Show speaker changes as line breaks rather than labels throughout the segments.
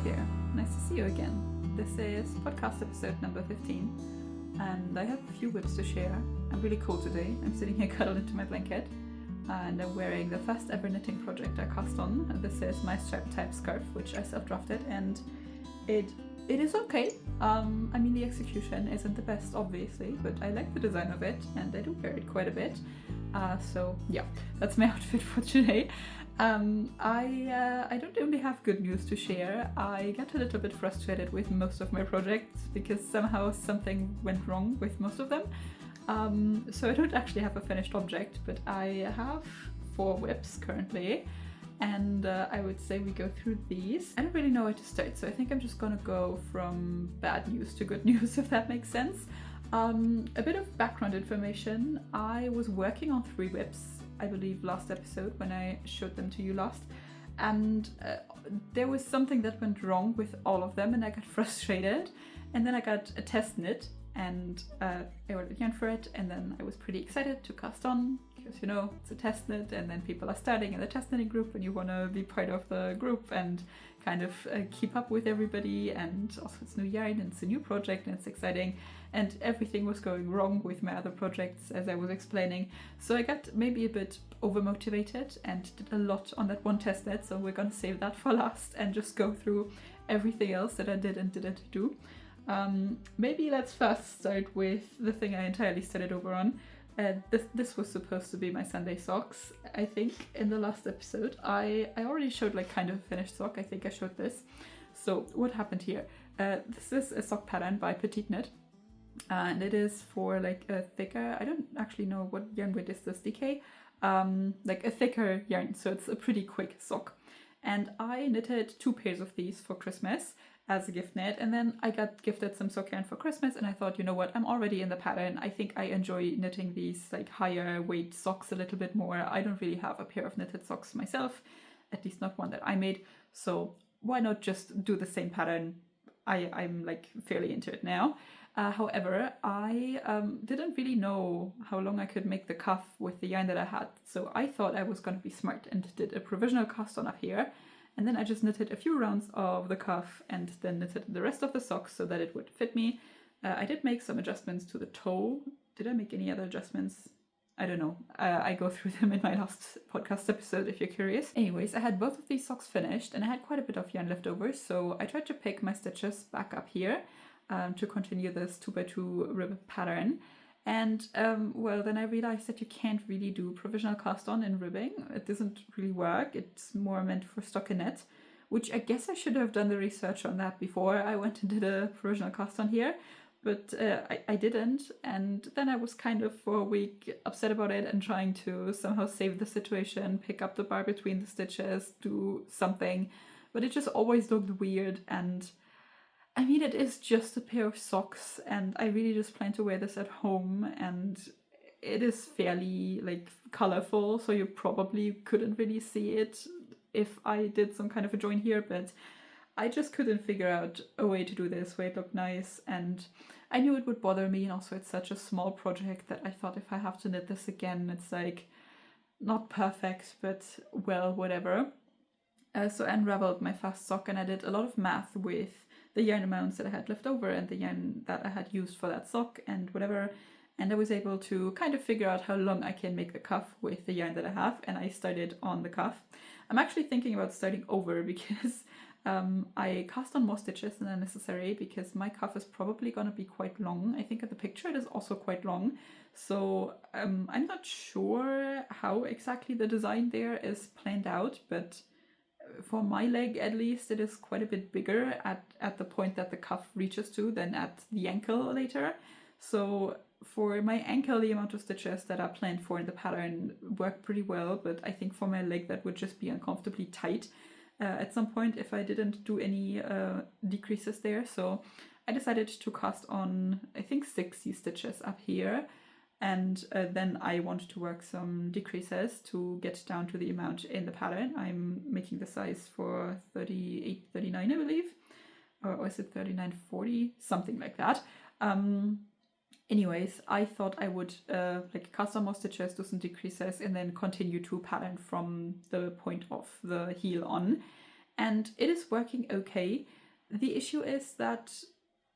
there, nice to see you again. This is podcast episode number 15 and I have a few whips to share. I'm really cold today. I'm sitting here cuddled into my blanket and I'm wearing the first ever knitting project I cast on. This is my striped type scarf, which I self-drafted, and it is okay. I mean, the execution isn't the best obviously, but I like the design of it and I do wear it quite a bit. So yeah, that's my outfit for today. I don't really have good news to share. I get a little bit frustrated with most of my projects because somehow something went wrong with most of them. So I don't actually have a finished object, but I have 4 whips currently, and I would say we go through these. I don't really know where to start, so I think I'm just gonna go from bad news to good news, if that makes sense. A bit of background information. I was working on 3 whips, I believe last episode when I showed them to you last, and there was something that went wrong with all of them and I got frustrated, and then I got a test knit and I ordered yarn for it, and then I was pretty excited to cast on because, you know, it's a test knit and then people are starting in the test knitting group and you want to be part of the group and kind of keep up with everybody, and also it's new yarn and it's a new project and it's exciting, and everything was going wrong with my other projects as I was explaining. So I got maybe a bit over-motivated and did a lot on that one test knit, so we're gonna save that for last and just go through everything else that I did and didn't do. Maybe let's first start with the thing I entirely started over on. This was supposed to be my Sunday socks. I think in the last episode I already showed like kind of a finished sock. I think I showed this. So what happened here? This is a sock pattern by Petite Knit, and it is for like a thicker, I don't actually know what yarn weight is this, DK? Like a thicker yarn, so it's a pretty quick sock. And I knitted 2 pairs of these for Christmas as a gift knit, and then I got gifted some sock yarn for Christmas, and I thought, you know what, I'm already in the pattern. I think I enjoy knitting these like higher weight socks a little bit more. I don't really have a pair of knitted socks myself, at least not one that I made, so why not just do the same pattern? I'm like fairly into it now. However, I didn't really know how long I could make the cuff with the yarn that I had, so I thought I was going to be smart and did a provisional cast on up here, and then I just knitted a few rounds of the cuff and then knitted the rest of the socks so that it would fit me. I did make some adjustments to the toe. Did I make any other adjustments? I don't know. I go through them in my last podcast episode if you're curious. Anyways, I had both of these socks finished and I had quite a bit of yarn left over, so I tried to pick my stitches back up here to continue this 2x2 rib pattern. And well, then I realized that you can't really do provisional cast on in ribbing. It doesn't really work. It's more meant for stockinette, which I guess I should have done the research on that before I went and did a provisional cast on here, but I didn't. And then I was kind of for a week upset about it and trying to somehow save the situation, pick up the bar between the stitches, do something, but it just always looked weird. And I mean, it is just a pair of socks and I really just plan to wear this at home, and it is fairly like colorful, so you probably couldn't really see it if I did some kind of a join here, but I just couldn't figure out a way to do this where it looked nice, and I knew it would bother me, and also it's such a small project that I thought if I have to knit this again, it's like not perfect, but well, whatever. So I unraveled my first sock and I did a lot of math with the yarn amounts that I had left over and the yarn that I had used for that sock and whatever, and I was able to kind of figure out how long I can make the cuff with the yarn that I have, and I started on the cuff. I'm actually thinking about starting over because I cast on more stitches than necessary because my cuff is probably going to be quite long. I think in the picture it is also quite long, so I'm not sure how exactly the design there is planned out, but for my leg at least it is quite a bit bigger at the point that the cuff reaches to than at the ankle later. So for my ankle, the amount of stitches that are planned for in the pattern work pretty well, but I think for my leg that would just be uncomfortably tight at some point if I didn't do any decreases there. So I decided to cast on, I think, 60 stitches up here, and then I wanted to work some decreases to get down to the amount in the pattern. I'm making the size for 38, 39, I believe, or is it 39, 40, something like that. Anyways, I thought I would like cast on more stitches, do some decreases, and then continue to pattern from the point of the heel on. and it is working okay. The issue is that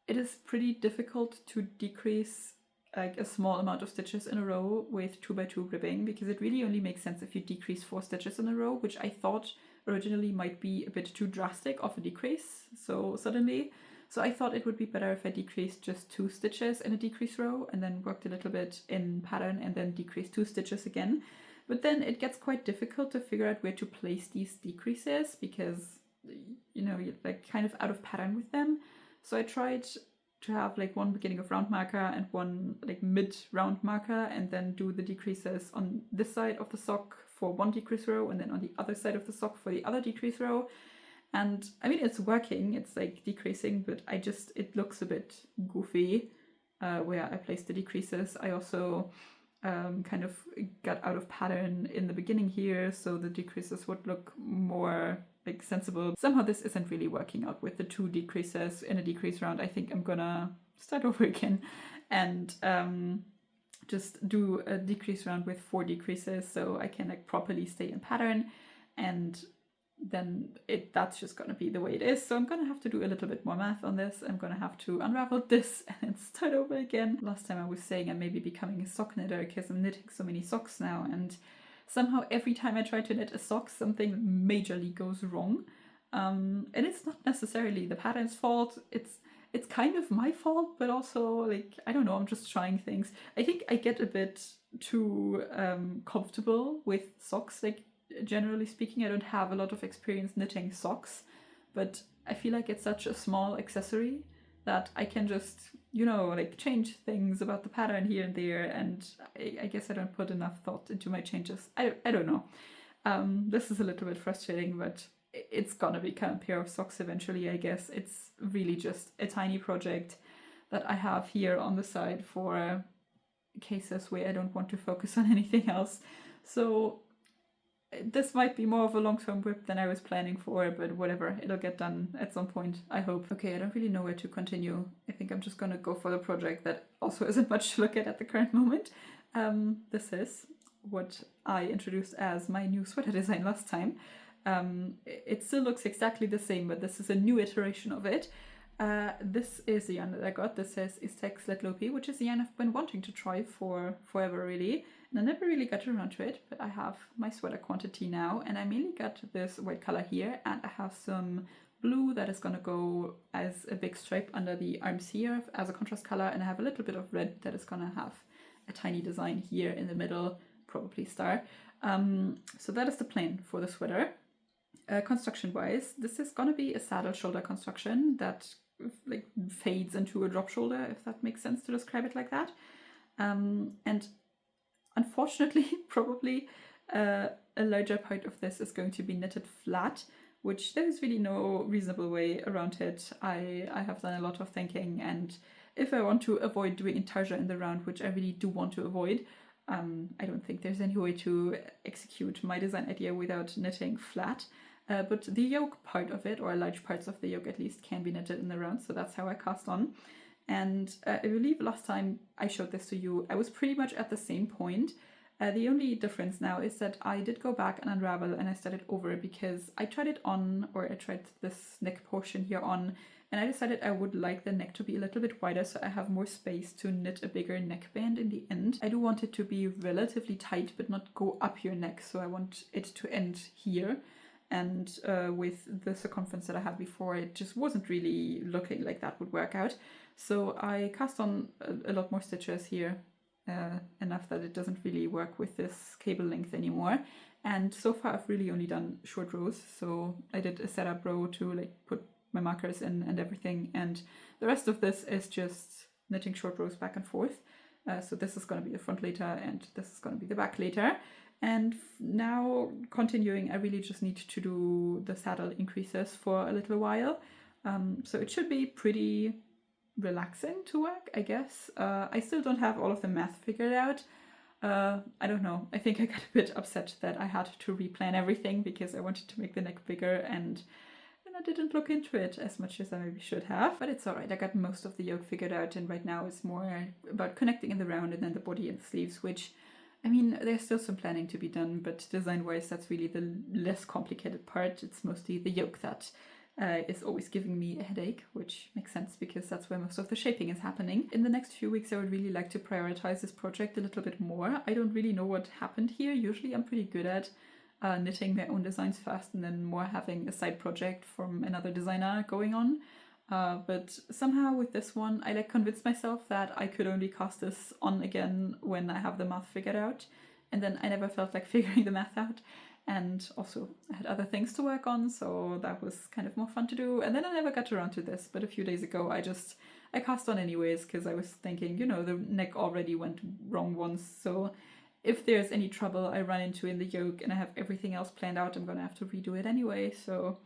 it is pretty difficult to decrease like a small amount of stitches in a row with 2x2 ribbing, because it really only makes sense if you decrease 4 stitches in a row, which I thought originally might be a bit too drastic of a decrease so suddenly. So I thought it would be better if I decreased just 2 stitches in a decrease row and then worked a little bit in pattern and then decreased 2 stitches again. But then it gets quite difficult to figure out where to place these decreases, because you know, you're like kind of out of pattern with them. So I tried to have like one beginning of round marker and one like mid round marker, and then do the decreases on this side of the sock for one decrease row and then on the other side of the sock for the other decrease row. And I mean, it's working, it's like decreasing, but it looks a bit goofy where I placed the decreases. I also kind of got out of pattern in the beginning here, so the decreases would look more like sensible. Somehow this isn't really working out with the 2 decreases in a decrease round. I think I'm gonna start over again and just do a decrease round with 4 decreases so I can like properly stay in pattern, and then that's just gonna be the way it is. So I'm gonna have to do a little bit more math on this. I'm gonna have to unravel this and start over again. Last time I was saying I'm maybe becoming a sock knitter because I'm knitting so many socks now, and somehow every time I try to knit a sock, something majorly goes wrong. And it's not necessarily the pattern's fault. It's kind of my fault, but also like, I don't know, I'm just trying things. I think I get a bit too comfortable with socks. Like, generally speaking, I don't have a lot of experience knitting socks, but I feel like it's such a small accessory that I can just, you know, like change things about the pattern here and there, and I guess I don't put enough thought into my changes. I don't know. This is a little bit frustrating, but it's gonna become a pair of socks eventually, I guess. It's really just a tiny project that I have here on the side for cases where I don't want to focus on anything else. So this might be more of a long-term whip than I was planning for, but whatever, it'll get done at some point, I hope. Okay, I don't really know where to continue. I think I'm just gonna go for the project that also isn't much to look at the current moment. This is what I introduced as my new sweater design last time. It still looks exactly the same, but this is a new iteration of it. This is the yarn that I got. This says istex léttlopi, which is the yarn I've been wanting to try for forever, really. And I never really got around to it, but I have my sweater quantity now, and I mainly got this white color here, and I have some blue that is gonna go as a big stripe under the arms here as a contrast color, and I have a little bit of red that is gonna have a tiny design here in the middle, probably star. So that is the plan for the sweater. Construction wise, this is gonna be a saddle shoulder construction that like fades into a drop shoulder, if that makes sense to describe it like that. And unfortunately, probably a larger part of this is going to be knitted flat, which there is really no reasonable way around it. I have done a lot of thinking, and if I want to avoid doing intarsia in the round, which I really do want to avoid, I don't think there's any way to execute my design idea without knitting flat. But the yoke part of it, or large parts of the yoke at least, can be knitted in the round, so that's how I cast on. And I believe last time I showed this to you, I was pretty much at the same point. The only difference now is that I did go back and unravel, and I started over because I tried it on, or I tried this neck portion here on, and I decided I would like the neck to be a little bit wider so I have more space to knit a bigger neckband in the end. I do want it to be relatively tight but not go up your neck, so I want it to end here. And with the circumference that I had before, it just wasn't really looking like that would work out. So I cast on a lot more stitches here, enough that it doesn't really work with this cable length anymore. And so far I've really only done short rows, so I did a setup row to like put my markers in and everything, and the rest of this is just knitting short rows back and forth. So this is going to be the front later, and this is going to be the back later. And now continuing, I really just need to do the saddle increases for a little while. So it should be pretty relaxing to work, I guess. I still don't have all of the math figured out. I don't know. I think I got a bit upset that I had to replan everything because I wanted to make the neck bigger, and I didn't look into it as much as I maybe should have. But it's alright. I got most of the yoke figured out, and right now it's more about connecting in the round and then the body and the sleeves, which I mean, there's still some planning to be done, but design-wise, that's really the less complicated part. It's mostly the yoke that is always giving me a headache, which makes sense because that's where most of the shaping is happening. In the next few weeks, I would really like to prioritize this project a little bit more. I don't really know what happened here. Usually I'm pretty good at knitting my own designs first and then more having a side project from another designer going on. But somehow with this one, I convinced myself that I could only cast this on again when I have the math figured out. And then I never felt like figuring the math out. And also I had other things to work on, so that was kind of more fun to do. And then I never got around to this, but a few days ago I cast on anyways, because I was thinking, you know, the neck already went wrong once, so if there's any trouble I run into in the yoke and I have everything else planned out, I'm gonna have to redo it anyway, so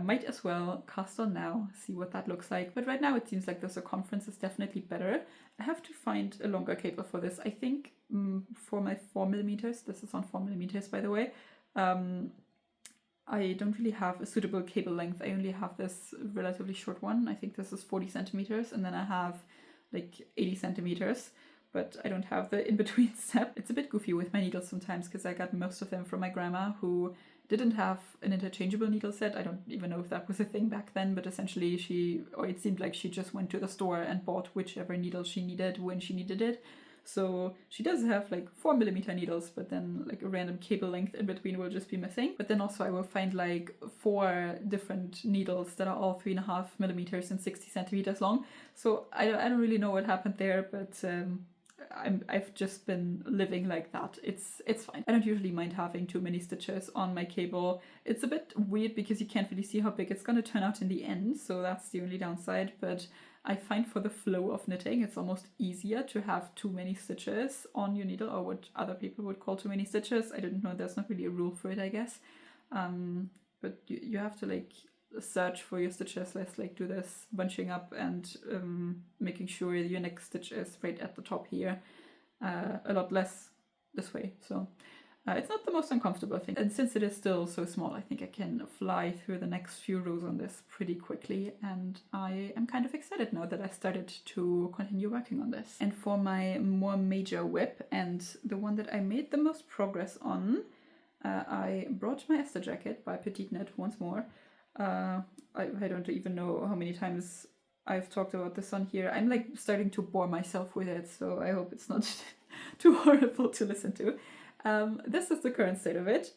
might as well cast on now, see what that looks like. But right now it seems like the circumference is definitely better. I have to find a longer cable for this. I think for my 4mm, this is on 4mm by the way, I don't really have a suitable cable length. I only have this relatively short one. I think this is 40 centimeters, and then I have like 80 centimeters, but I don't have the in-between step. It's a bit goofy with my needles sometimes because I got most of them from my grandma, who didn't have an interchangeable needle set. I don't even know if that was a thing back then, but essentially it seemed like she just went to the store and bought whichever needle she needed when she needed it. So she does have like 4mm needles, but then like a random cable length in between will just be missing. But then also I will find like 4 different needles that are all 3.5mm and 60 centimeters long. So I don't really know what happened there, but I've just been living like that. It's fine. I don't usually mind having too many stitches on my cable. It's a bit weird because you can't really see how big it's going to turn out in the end, so that's the only downside, but I find for the flow of knitting it's almost easier to have too many stitches on your needle, or what other people would call too many stitches. I didn't know, there's not really a rule for it, I guess. But you have to like search for your stitches. Let's like do this bunching up and making sure your next stitch is right at the top here, a lot less this way. So it's not the most uncomfortable thing, and since it is still so small, I think I can fly through the next few rows on this pretty quickly, and I am kind of excited now that I started to continue working on this. And for my more major whip, and the one that I made the most progress on, I brought my Esther jacket by Petite Knit once more. I don't even know how many times I've talked about this on here. I'm like starting to bore myself with it, so I hope it's not too horrible to listen to. This is the current state of it.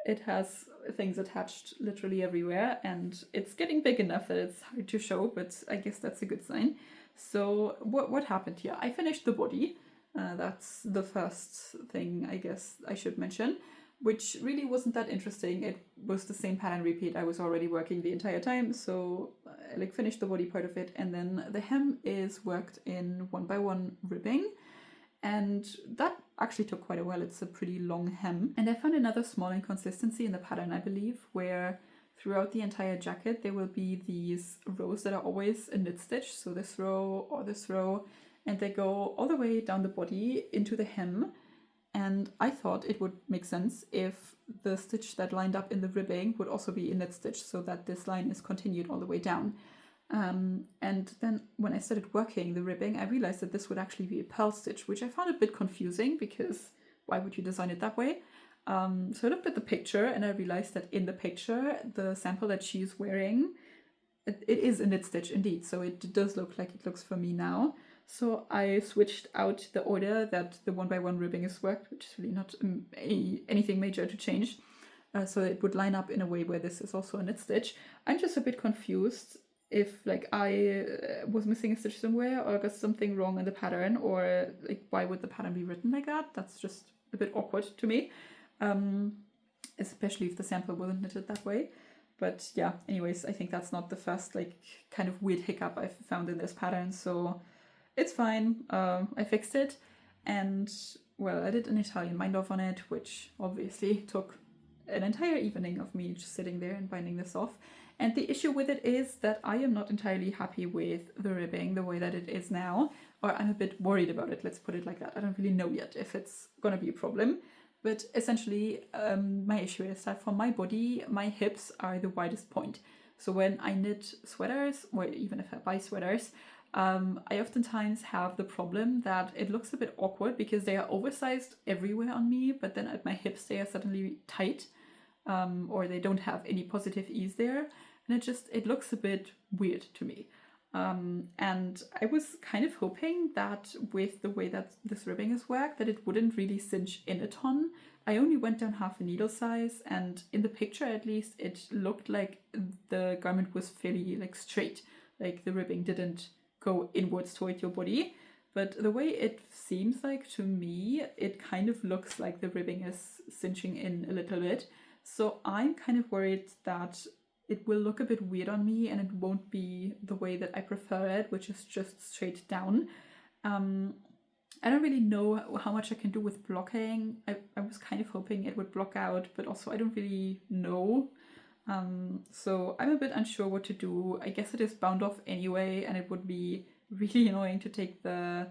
It has things attached literally everywhere, and it's getting big enough that it's hard to show, but I guess that's a good sign. So what happened here? I finished the body. That's the first thing I guess I should mention, which really wasn't that interesting. It was the same pattern repeat I was already working the entire time, so I like finished the body part of it, and then the hem is worked in 1x1 ribbing. And that actually took quite a while. It's a pretty long hem. And I found another small inconsistency in the pattern, I believe, where throughout the entire jacket there will be these rows that are always a knit stitch, so this row or this row, and they go all the way down the body into the hem. And I thought it would make sense if the stitch that lined up in the ribbing would also be a knit stitch, so that this line is continued all the way down. And then when I started working the ribbing, I realized that this would actually be a purl stitch, which I found a bit confusing because why would you design it that way? So I looked at the picture and I realized that in the picture, the sample that she's wearing, it is a knit stitch indeed. So it does look like it looks for me now. So I switched out the order that the 1x1 ribbing is worked, which is really not anything major to change. So it would line up in a way where this is also a knit stitch. I'm just a bit confused if like I was missing a stitch somewhere or got something wrong in the pattern, or like why would the pattern be written like that? That's just a bit awkward to me, especially if the sample wasn't knitted that way. But yeah, anyways, I think that's not the first like kind of weird hiccup I've found in this pattern, so it's fine. I fixed it, and well, I did an Italian bind-off on it, which obviously took an entire evening of me just sitting there and binding this off. And the issue with it is that I am not entirely happy with the ribbing the way that it is now, or I'm a bit worried about it, let's put it like that. I don't really know yet if it's gonna be a problem, but essentially my issue is that for my body, my hips are the widest point. So when I knit sweaters, or even if I buy sweaters, I oftentimes have the problem that it looks a bit awkward because they are oversized everywhere on me, but then at my hips they are suddenly tight, or they don't have any positive ease there, and it looks a bit weird to me. And I was kind of hoping that with the way that this ribbing is worked, that it wouldn't really cinch in a ton. I only went down half a needle size, and in the picture at least it looked like the garment was fairly like straight, like the ribbing didn't go inwards toward your body. But the way it seems like to me, it kind of looks like the ribbing is cinching in a little bit. So I'm kind of worried that it will look a bit weird on me and it won't be the way that I prefer it, which is just straight down. I don't really know how much I can do with blocking. I was kind of hoping it would block out, but also I don't really know. So I'm a bit unsure what to do. I guess it is bound off anyway, and it would be really annoying to take the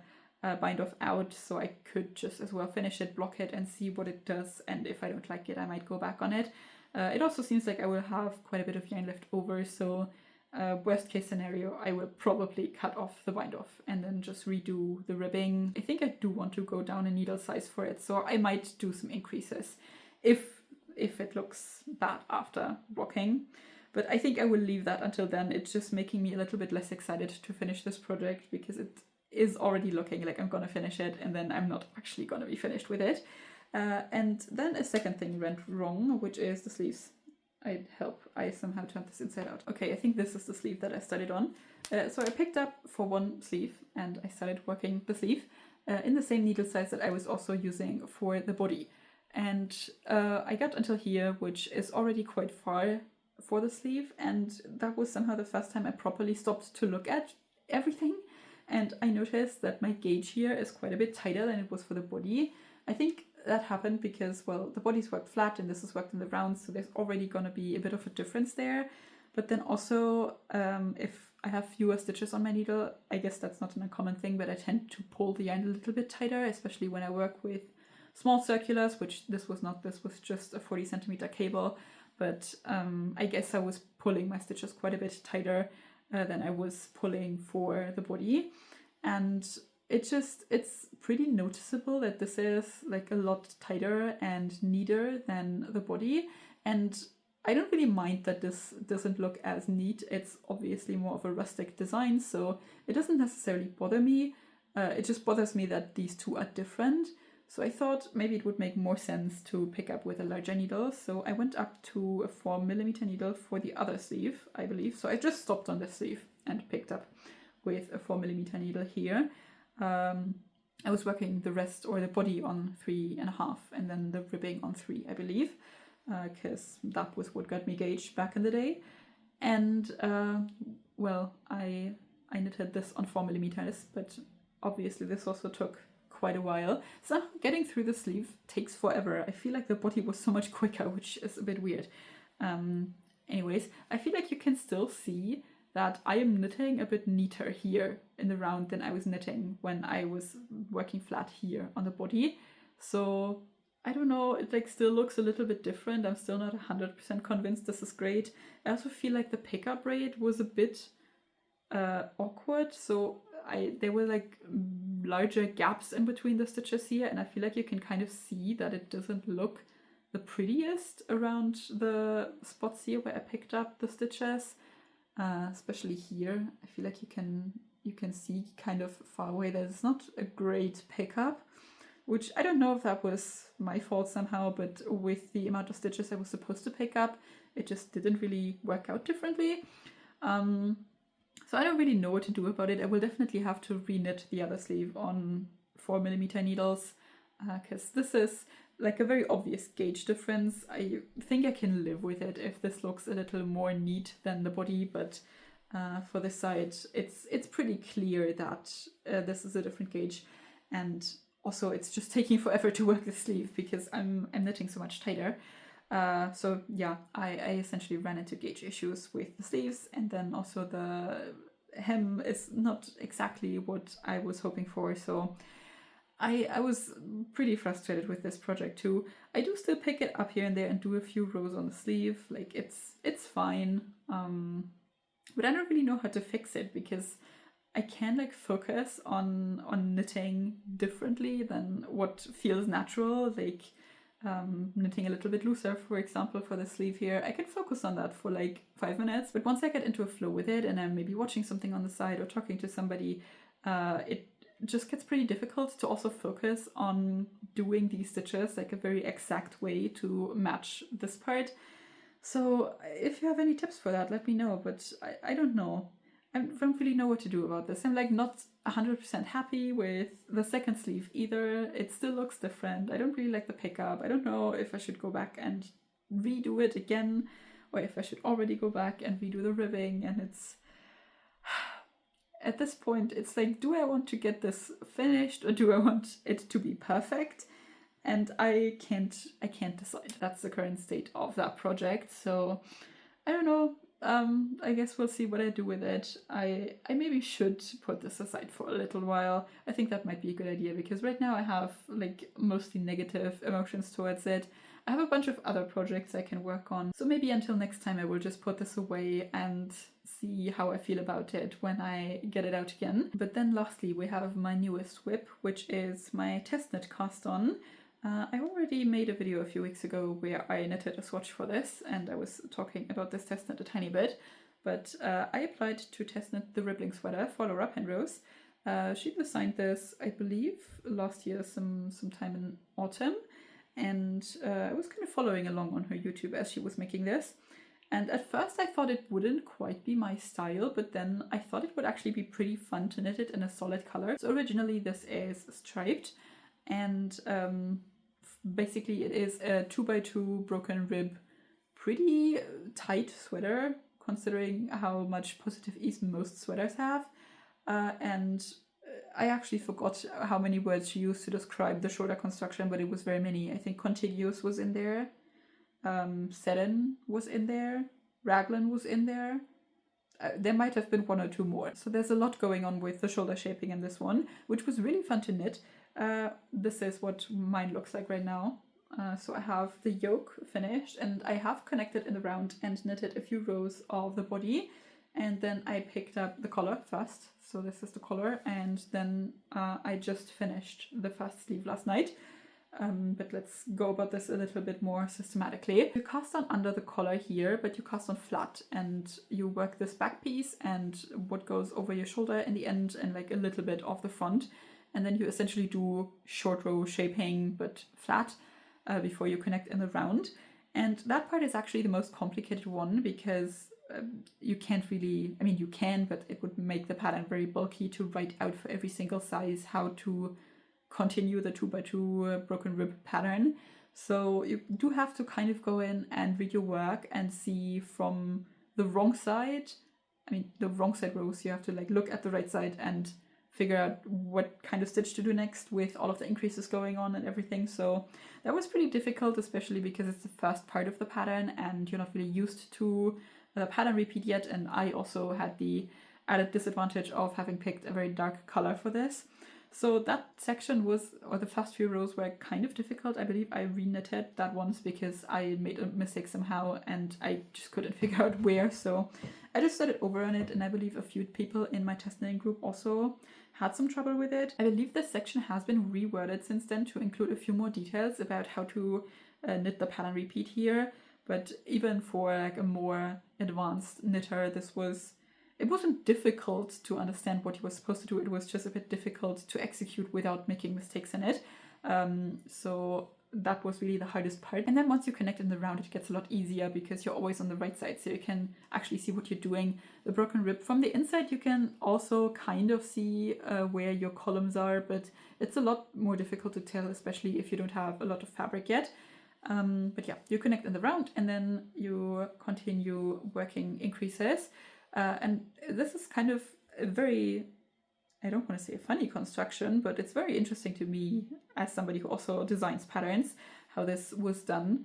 bind off out, so I could just as well finish it, block it, and see what it does, and if I don't like it I might go back on it. It also seems like I will have quite a bit of yarn left over, so worst case scenario, I will probably cut off the bind off and then just redo the ribbing. I think I do want to go down a needle size for it, so I might do some increases if it looks bad after blocking. But I think I will leave that until then. It's just making me a little bit less excited to finish this project because it is already looking like I'm gonna finish it and then I'm not actually gonna be finished with it. And then a second thing went wrong, which is the sleeves. I somehow turned this inside out. Okay, I think this is the sleeve that I started on. So I picked up for one sleeve and I started working the sleeve in the same needle size that I was also using for the body. And I got until here, which is already quite far for the sleeve, and that was somehow the first time I properly stopped to look at everything. And I noticed that my gauge here is quite a bit tighter than it was for the body. I think that happened because, well, the body's worked flat and this is worked in the round, so there's already gonna be a bit of a difference there. But then also, if I have fewer stitches on my needle, I guess that's not an uncommon thing, but I tend to pull the yarn a little bit tighter, especially when I work with small circulars, which this was not, this was just a 40 centimeter cable. But I guess I was pulling my stitches quite a bit tighter than I was pulling for the body. And it's pretty noticeable that this is like a lot tighter and neater than the body. And I don't really mind that this doesn't look as neat. It's obviously more of a rustic design, so it doesn't necessarily bother me. It just bothers me that these two are different. So I thought maybe it would make more sense to pick up with a larger needle. So I went up to a 4mm needle for the other sleeve, I believe. So I just stopped on this sleeve and picked up with a 4mm needle here. I was working the rest or the body on 3.5 and then the ribbing on 3, I believe, because that was what got me gauged back in the day. And well, I knitted this on 4mm, but obviously this also took quite a while. So getting through the sleeve takes forever. I feel like the body was so much quicker, which is a bit weird. Anyways, I feel like you can still see that I am knitting a bit neater here in the round than I was knitting when I was working flat here on the body. So I don't know, it like still looks a little bit different. I'm still not 100% convinced this is great. I also feel like the pickup rate was a bit awkward. So there were like larger gaps in between the stitches here, and I feel like you can kind of see that it doesn't look the prettiest around the spots here where I picked up the stitches. Especially here, I feel like you can see kind of far away that it's not a great pickup, which I don't know if that was my fault somehow, but with the amount of stitches I was supposed to pick up, it just didn't really work out differently. So I don't really know what to do about it. I will definitely have to reknit the other sleeve on 4mm needles, because this is like a very obvious gauge difference. I think I can live with it if this looks a little more neat than the body, but for this side it's pretty clear that this is a different gauge, and also it's just taking forever to work the sleeve because I'm knitting so much tighter. So yeah, I essentially ran into gauge issues with the sleeves, and then also the hem is not exactly what I was hoping for, so I was pretty frustrated with this project too. I do still pick it up here and there and do a few rows on the sleeve, like it's fine, but I don't really know how to fix it because I can like focus on knitting differently than what feels natural, like knitting a little bit looser, for example, for the sleeve here. I can focus on that for like 5 minutes, but once I get into a flow with it and I'm maybe watching something on the side or talking to somebody, it just gets pretty difficult to also focus on doing these stitches like a very exact way to match this part. So if you have any tips for that, let me know, but I don't know. I don't really know what to do about this. I'm like not 100% happy with the second sleeve either. It still looks different. I don't really like the pickup. I don't know if I should go back and redo it again or if I should already go back and redo the ribbing. And it's at this point, it's like, do I want to get this finished or do I want it to be perfect? And I can't decide. That's the current state of that project. So I don't know. I guess we'll see what I do with it. I maybe should put this aside for a little while. I think that might be a good idea because right now I have like mostly negative emotions towards it. I have a bunch of other projects I can work on. So maybe until next time I will just put this away and see how I feel about it when I get it out again. But then lastly we have my newest whip, which is my test knit cast on. I already made a video a few weeks ago where I knitted a swatch for this and I was talking about this test knit a tiny bit, but I applied to test knit the ribling sweater for Laura Penrose. She designed this, I believe, last year sometime in autumn, and I was kind of following along on her YouTube as she was making this. And at first I thought it wouldn't quite be my style, but then I thought it would actually be pretty fun to knit it in a solid color. So originally this is striped, and basically it is a 2x2 broken rib, pretty tight sweater considering how much positive ease most sweaters have. And I actually forgot how many words she used to describe the shoulder construction, but it was very many. I think contiguous was in there, sedan was in there, raglan was in there. There might have been one or two more. So there's a lot going on with the shoulder shaping in this one, which was really fun to knit. This is what mine looks like right now. So I have the yoke finished and I have connected in the round and knitted a few rows of the body, and then I picked up the collar first. So this is the collar, and then I just finished the first sleeve last night. But let's go about this a little bit more systematically. You cast on under the collar here, but you cast on flat and you work this back piece and what goes over your shoulder in the end and like a little bit of the front. And then you essentially do short row shaping but flat before you connect in the round. And that part is actually the most complicated one because you can't really, I mean you can, but it would make the pattern very bulky to write out for every single size how to continue the 2x2 broken rib pattern. So you do have to kind of go in and read your work and see from the wrong side, I mean the wrong side rows, you have to like look at the right side and figure out what kind of stitch to do next with all of the increases going on and everything. So that was pretty difficult, especially because it's the first part of the pattern and you're not really used to the pattern repeat yet. And I also had the added disadvantage of having picked a very dark color for this. So that section was, or the first few rows were kind of difficult. I believe I re-knitted that once because I made a mistake somehow and I just couldn't figure out where. So I just started over on it, and I believe a few people in my test knitting group also had some trouble with it. I believe this section has been reworded since then to include a few more details about how to knit the pattern repeat here. But even for like a more advanced knitter, it wasn't difficult to understand what you were supposed to do. It was just a bit difficult to execute without making mistakes in it. So that was really the hardest part. And then once you connect in the round, it gets a lot easier because you're always on the right side, so you can actually see what you're doing. The broken rib from the inside, you can also kind of see where your columns are, but it's a lot more difficult to tell, especially if you don't have a lot of fabric yet. But yeah, you connect in the round and then you continue working increases. And this is kind of a very, I don't want to say a funny construction, but it's very interesting to me as somebody who also designs patterns, how this was done,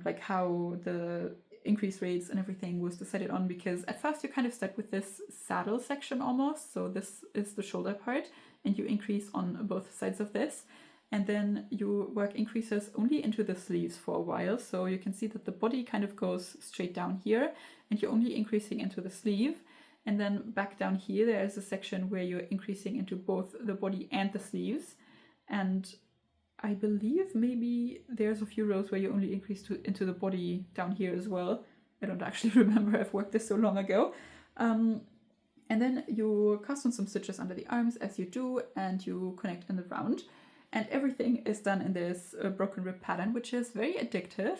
like how the increase rates and everything was decided on, because at first you kind of start with this saddle section almost. So this is the shoulder part and you increase on both sides of this. And then you work increases only into the sleeves for a while. So you can see that the body kind of goes straight down here and you're only increasing into the sleeve. And then back down here, there's a section where you're increasing into both the body and the sleeves. And I believe maybe there's a few rows where you only increase into the body down here as well. I don't actually remember, I've worked this so long ago. And then you cast on some stitches under the arms as you do, and you connect in the round. And everything is done in this broken rib pattern, which is very addictive.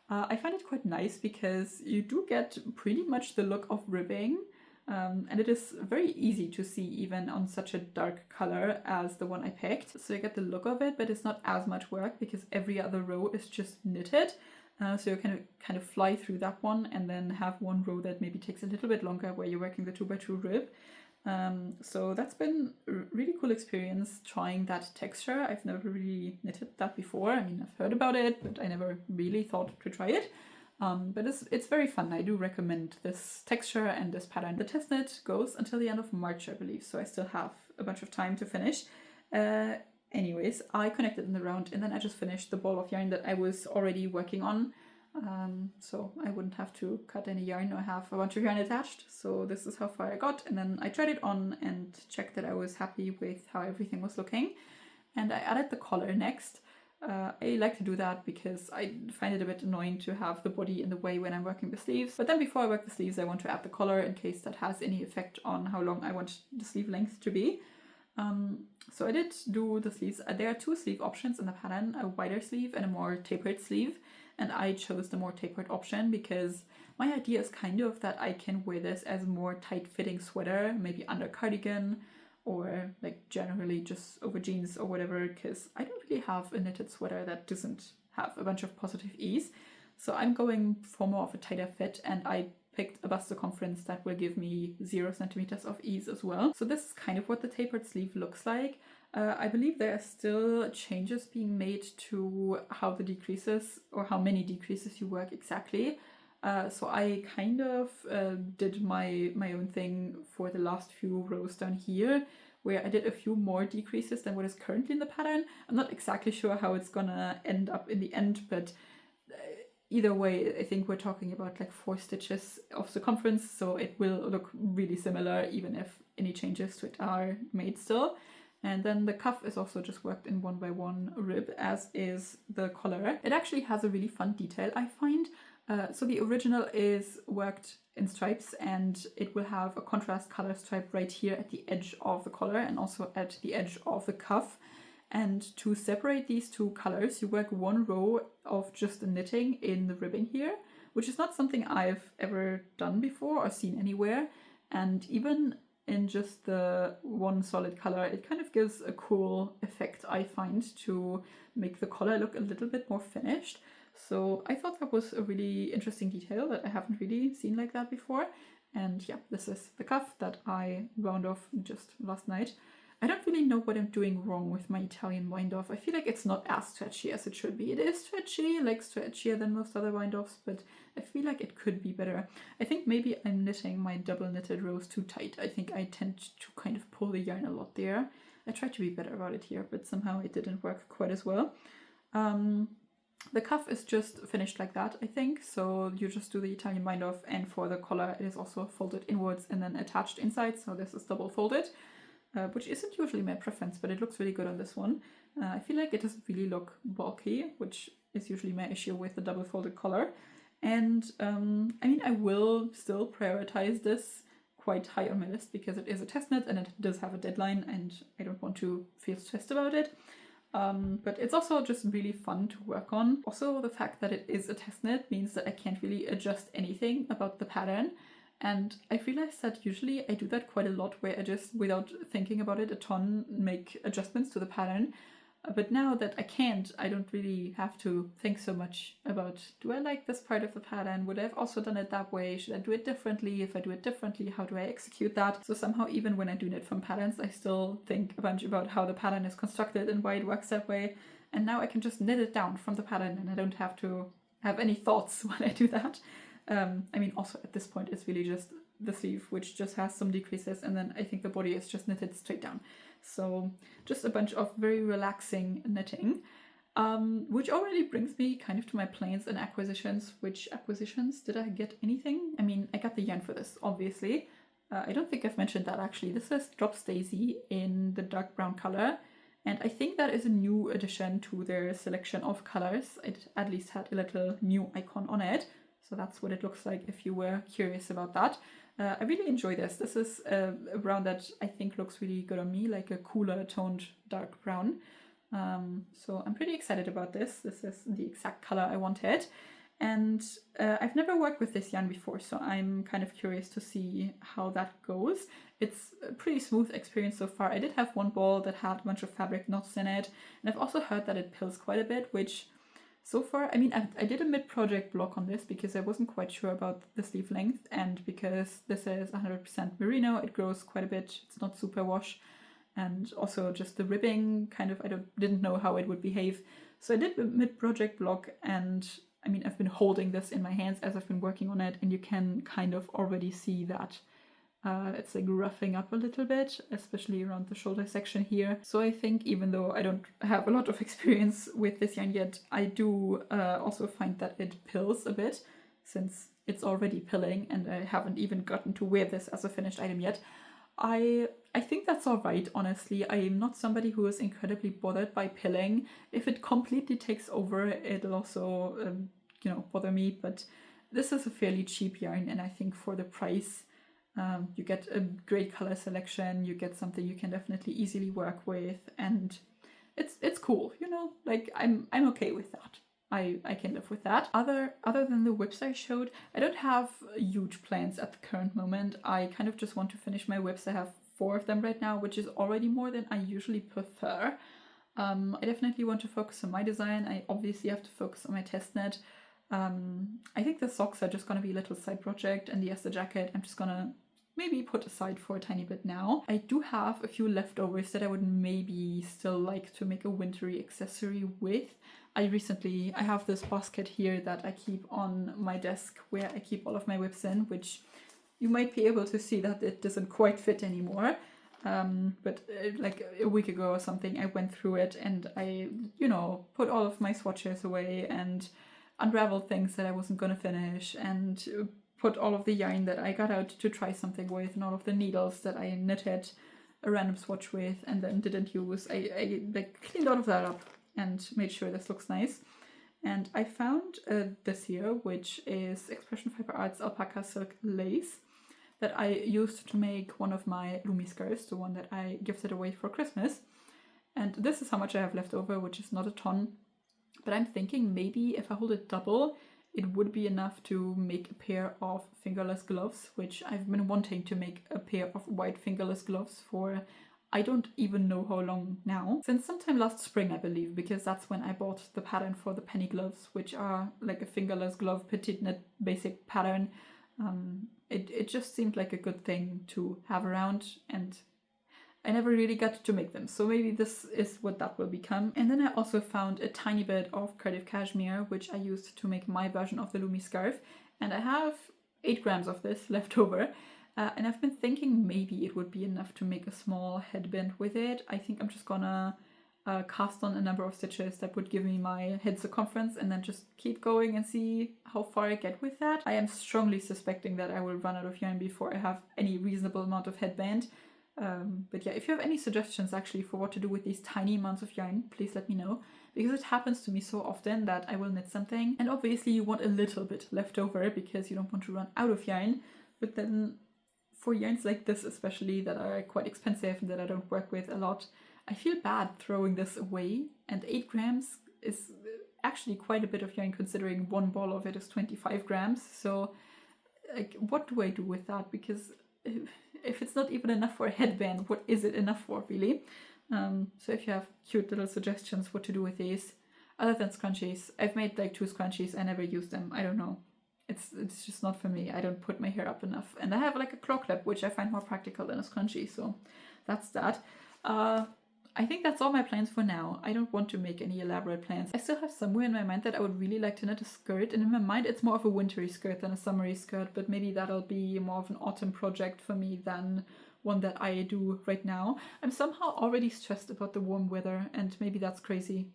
I find it quite nice because you do get pretty much the look of ribbing, and it is very easy to see even on such a dark color as the one I picked. So you get the look of it, but it's not as much work because every other row is just knitted. So you kind of fly through that one and then have one row that maybe takes a little bit longer where you're working the 2x2 rib. So that's been a really cool experience trying that texture. I've never really knitted that before. I mean, I've heard about it, but I never really thought to try it. But it's very fun. I do recommend this texture and this pattern. The test knit goes until the end of March, I believe, so I still have a bunch of time to finish. Anyways, I connected in the round and then I just finished the ball of yarn that I was already working on. So I wouldn't have to cut any yarn or have a bunch of yarn attached. So this is how far I got, and then I tried it on and checked that I was happy with how everything was looking. And I added the collar next. I like to do that because I find it a bit annoying to have the body in the way when I'm working the sleeves. But then before I work the sleeves, I want to add the collar in case that has any effect on how long I want the sleeve length to be. So I did do the sleeves. There are two sleeve options in the pattern, a wider sleeve and a more tapered sleeve. And I chose the more tapered option because my idea is kind of that I can wear this as a more tight-fitting sweater, maybe under cardigan, or like generally just over jeans or whatever, because I don't really have a knitted sweater that doesn't have a bunch of positive ease. So I'm going for more of a tighter fit, and I picked a bust circumference that will give me 0 centimeters of ease as well. So this is kind of what the tapered sleeve looks like. I believe there are still changes being made to how the decreases or how many decreases you work exactly. So I kind of did my own thing for the last few rows down here, where I did a few more decreases than what is currently in the pattern. I'm not exactly sure how it's gonna end up in the end, but either way, I think we're talking about like 4 stitches of circumference, so it will look really similar even if any changes to it are made still. And then the cuff is also just worked in 1x1 rib, as is the collar. It actually has a really fun detail, I find. So the original is worked in stripes, and it will have a contrast color stripe right here at the edge of the collar and also at the edge of the cuff. And to separate these two colors, you work one row of just the knitting in the ribbing here, which is not something I've ever done before or seen anywhere. And even in just the one solid color, it kind of gives a cool effect, I find, to make the collar look a little bit more finished. So I thought that was a really interesting detail that I haven't really seen like that before. And yeah, this is the cuff that I wound off just last night. I don't really know what I'm doing wrong with my Italian wind-off. I feel like it's not as stretchy as it should be. It is stretchy, like stretchier than most other wind-offs, but I feel like it could be better. I think maybe I'm knitting my double knitted rows too tight. I think I tend to kind of pull the yarn a lot there. I tried to be better about it here, but somehow it didn't work quite as well. The cuff is just finished like that, I think, so you just do the Italian wind-off, and for the collar it is also folded inwards and then attached inside, so this is double folded. Which isn't usually my preference, but it looks really good on this one. I feel like it doesn't really look bulky, which is usually my issue with the double folded collar. And I mean, I will still prioritize this quite high on my list because it is a test knit and it does have a deadline and I don't want to feel stressed about it. But it's also just really fun to work on. Also, the fact that it is a test knit means that I can't really adjust anything about the pattern. And I realized that usually I do that quite a lot, where I just, without thinking about it a ton, make adjustments to the pattern. But now that I can't, I don't really have to think so much about, do I like this part of the pattern? Would I have also done it that way? Should I do it differently? If I do it differently, how do I execute that? So somehow, even when I do knit from patterns, I still think a bunch about how the pattern is constructed and why it works that way. And now I can just knit it down from the pattern and I don't have to have any thoughts when I do that. I mean, also at this point, it's really just the sleeve, which just has some decreases, and then I think the body is just knitted straight down. So just a bunch of very relaxing knitting, which already brings me kind of to my plans and acquisitions. Which acquisitions? Did I get anything? I mean, I got the yarn for this, obviously. I don't think I've mentioned that actually. This is Drops Daisy in the dark brown color. And I think that is a new addition to their selection of colors. It at least had a little new icon on it. So that's what it looks like if you were curious about that. I really enjoy this. This is a brown that I think looks really good on me, like a cooler toned dark brown. So I'm pretty excited about this. This is the exact color I wanted. And I've never worked with this yarn before, so I'm kind of curious to see how that goes. It's a pretty smooth experience so far. I did have one ball that had a bunch of fabric knots in it, and I've also heard that it pills quite a bit, which so far, I mean, I did a mid-project block on this because I wasn't quite sure about the sleeve length, and because this is 100% merino, it grows quite a bit. It's not super wash, and also just the ribbing kind of, didn't know how it would behave. So I did a mid-project block, and I mean, I've been holding this in my hands as I've been working on it, and you can kind of already see that it's like roughing up a little bit, especially around the shoulder section here. So I think even though I don't have a lot of experience with this yarn yet, I do also find that it pills a bit, since it's already pilling and I haven't even gotten to wear this as a finished item yet. I think that's all right, honestly. I am not somebody who is incredibly bothered by pilling. If it completely takes over, it'll also, you know, bother me. But this is a fairly cheap yarn, and I think for the price, you get a great color selection. You get something you can definitely easily work with, and it's cool. You know, like I'm okay with that. I can live with that. Other than the whips I showed, I don't have huge plans at the current moment. I kind of just want to finish my whips. I have 4 of them right now, which is already more than I usually prefer. I definitely want to focus on my design. I obviously have to focus on my test knit. I think the socks are just going to be a little side project, and the Esther jacket I'm just going to maybe put aside for a tiny bit now. I do have a few leftovers that I would maybe still like to make a wintry accessory with. I have this basket here that I keep on my desk where I keep all of my whips in, which you might be able to see that it doesn't quite fit anymore. But like a week ago or something, I went through it and I, you know, put all of my swatches away and unraveled things that I wasn't going to finish, and put all of the yarn that I got out to try something with, and all of the needles that I knitted a random swatch with and then didn't use. I like cleaned all of that up and made sure this looks nice. And I found this here, which is Expression Fiber Arts Alpaca Silk Lace, that I used to make one of my Lumi scarves, the one that I gifted away for Christmas. And this is how much I have left over, which is not a ton. But I'm thinking maybe if I hold it double, it would be enough to make a pair of fingerless gloves, which I've been wanting to make a pair of white fingerless gloves for I don't even know how long now. Since sometime last spring, I believe, because that's when I bought the pattern for the penny gloves, which are like a fingerless glove petite knit basic pattern. It just seemed like a good thing to have around, and I never really got to make them, so maybe this is what that will become. And then I also found a tiny bit of Cardiff cashmere, which I used to make my version of the Lumi scarf, and I have 8 grams of this left over. And I've been thinking maybe it would be enough to make a small headband with it. I think I'm just gonna cast on a number of stitches that would give me my head circumference, and then just keep going and see how far I get with that. I am strongly suspecting that I will run out of yarn before I have any reasonable amount of headband. But yeah, if you have any suggestions actually for what to do with these tiny amounts of yarn, please let me know, because it happens to me so often that I will knit something and obviously you want a little bit left over because you don't want to run out of yarn, but then for yarns like this especially that are quite expensive and that I don't work with a lot, I feel bad throwing this away, and 8 grams is actually quite a bit of yarn considering one ball of it is 25 grams, so like what do I do with that? Because if it's not even enough for a headband, what is it enough for, really? So if you have cute little suggestions what to do with these, other than scrunchies. I've made like 2 scrunchies, I never use them, I don't know. It's just not for me, I don't put my hair up enough. And I have like a claw clip, which I find more practical than a scrunchie, so that's that. I think that's all my plans for now. I don't want to make any elaborate plans. I still have somewhere in my mind that I would really like to knit a skirt, and in my mind it's more of a wintry skirt than a summery skirt, but maybe that'll be more of an autumn project for me than one that I do right now. I'm somehow already stressed about the warm weather, and maybe that's crazy.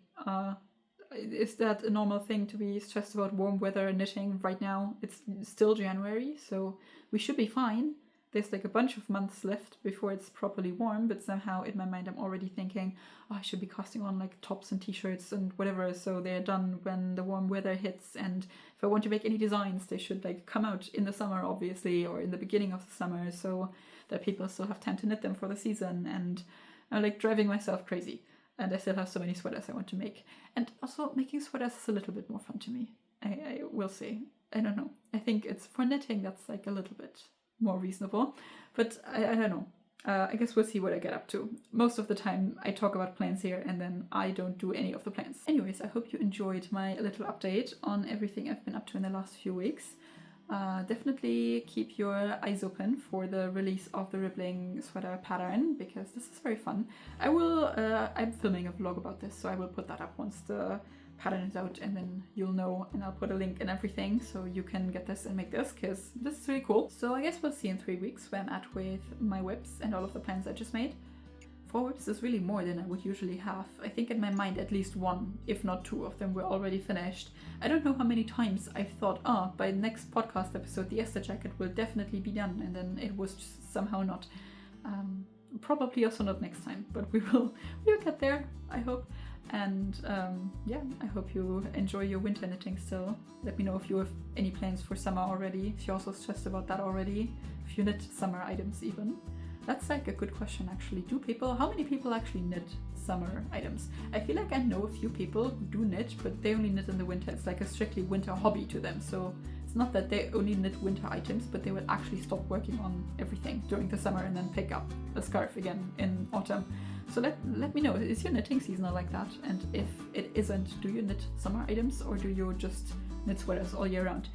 Is that a normal thing to be stressed about warm weather knitting right now? It's still January, so we should be fine. there's like a bunch of months left before it's properly warm, but somehow in my mind I'm already thinking, oh, I should be casting on like tops and t-shirts and whatever, so they're done when the warm weather hits. And if I want to make any designs, they should like come out in the summer, obviously, or in the beginning of the summer, so that people still have time to knit them for the season. And I'm like driving myself crazy, and I still have so many sweaters I want to make. And also making sweaters is a little bit more fun to me, I will say. I don't know, I think it's for knitting that's like a little bit more reasonable, but I don't know. I guess we'll see what I get up to. Most of the time I talk about plans here and then I don't do any of the plans. Anyways, I hope you enjoyed my little update on everything I've been up to in the last few weeks. Definitely keep your eyes open for the release of the ribbling sweater pattern, because this is very fun. I'm filming a vlog about this, so I will put that up once the pattern is out, and then you'll know, and I'll put a link and everything so you can get this and make this, because this is really cool. So I guess we'll see in 3 weeks where I'm at with my whips and all of the plans I just made. 4 whips is really more than I would usually have. I think in my mind at least 1, if not 2 of them were already finished. I don't know how many times I've thought, oh, by the next podcast episode the Esther jacket will definitely be done, and then it was just somehow not. Probably also not next time, but we'll get there, I hope. And yeah, I hope you enjoy your winter knitting still. Let me know if you have any plans for summer already, if you're also stressed about that already, if you knit summer items even. That's like a good question actually. How many people actually knit summer items? I feel like I know a few people who do knit, but they only knit in the winter. It's like a strictly winter hobby to them. So it's not that they only knit winter items, but they will actually stop working on everything during the summer and then pick up a scarf again in autumn. So let me know, is your knitting seasonal like that? And if it isn't, do you knit summer items or do you just knit sweaters all year round?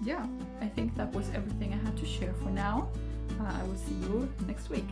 Yeah, I think that was everything I had to share for now. I will see you next week.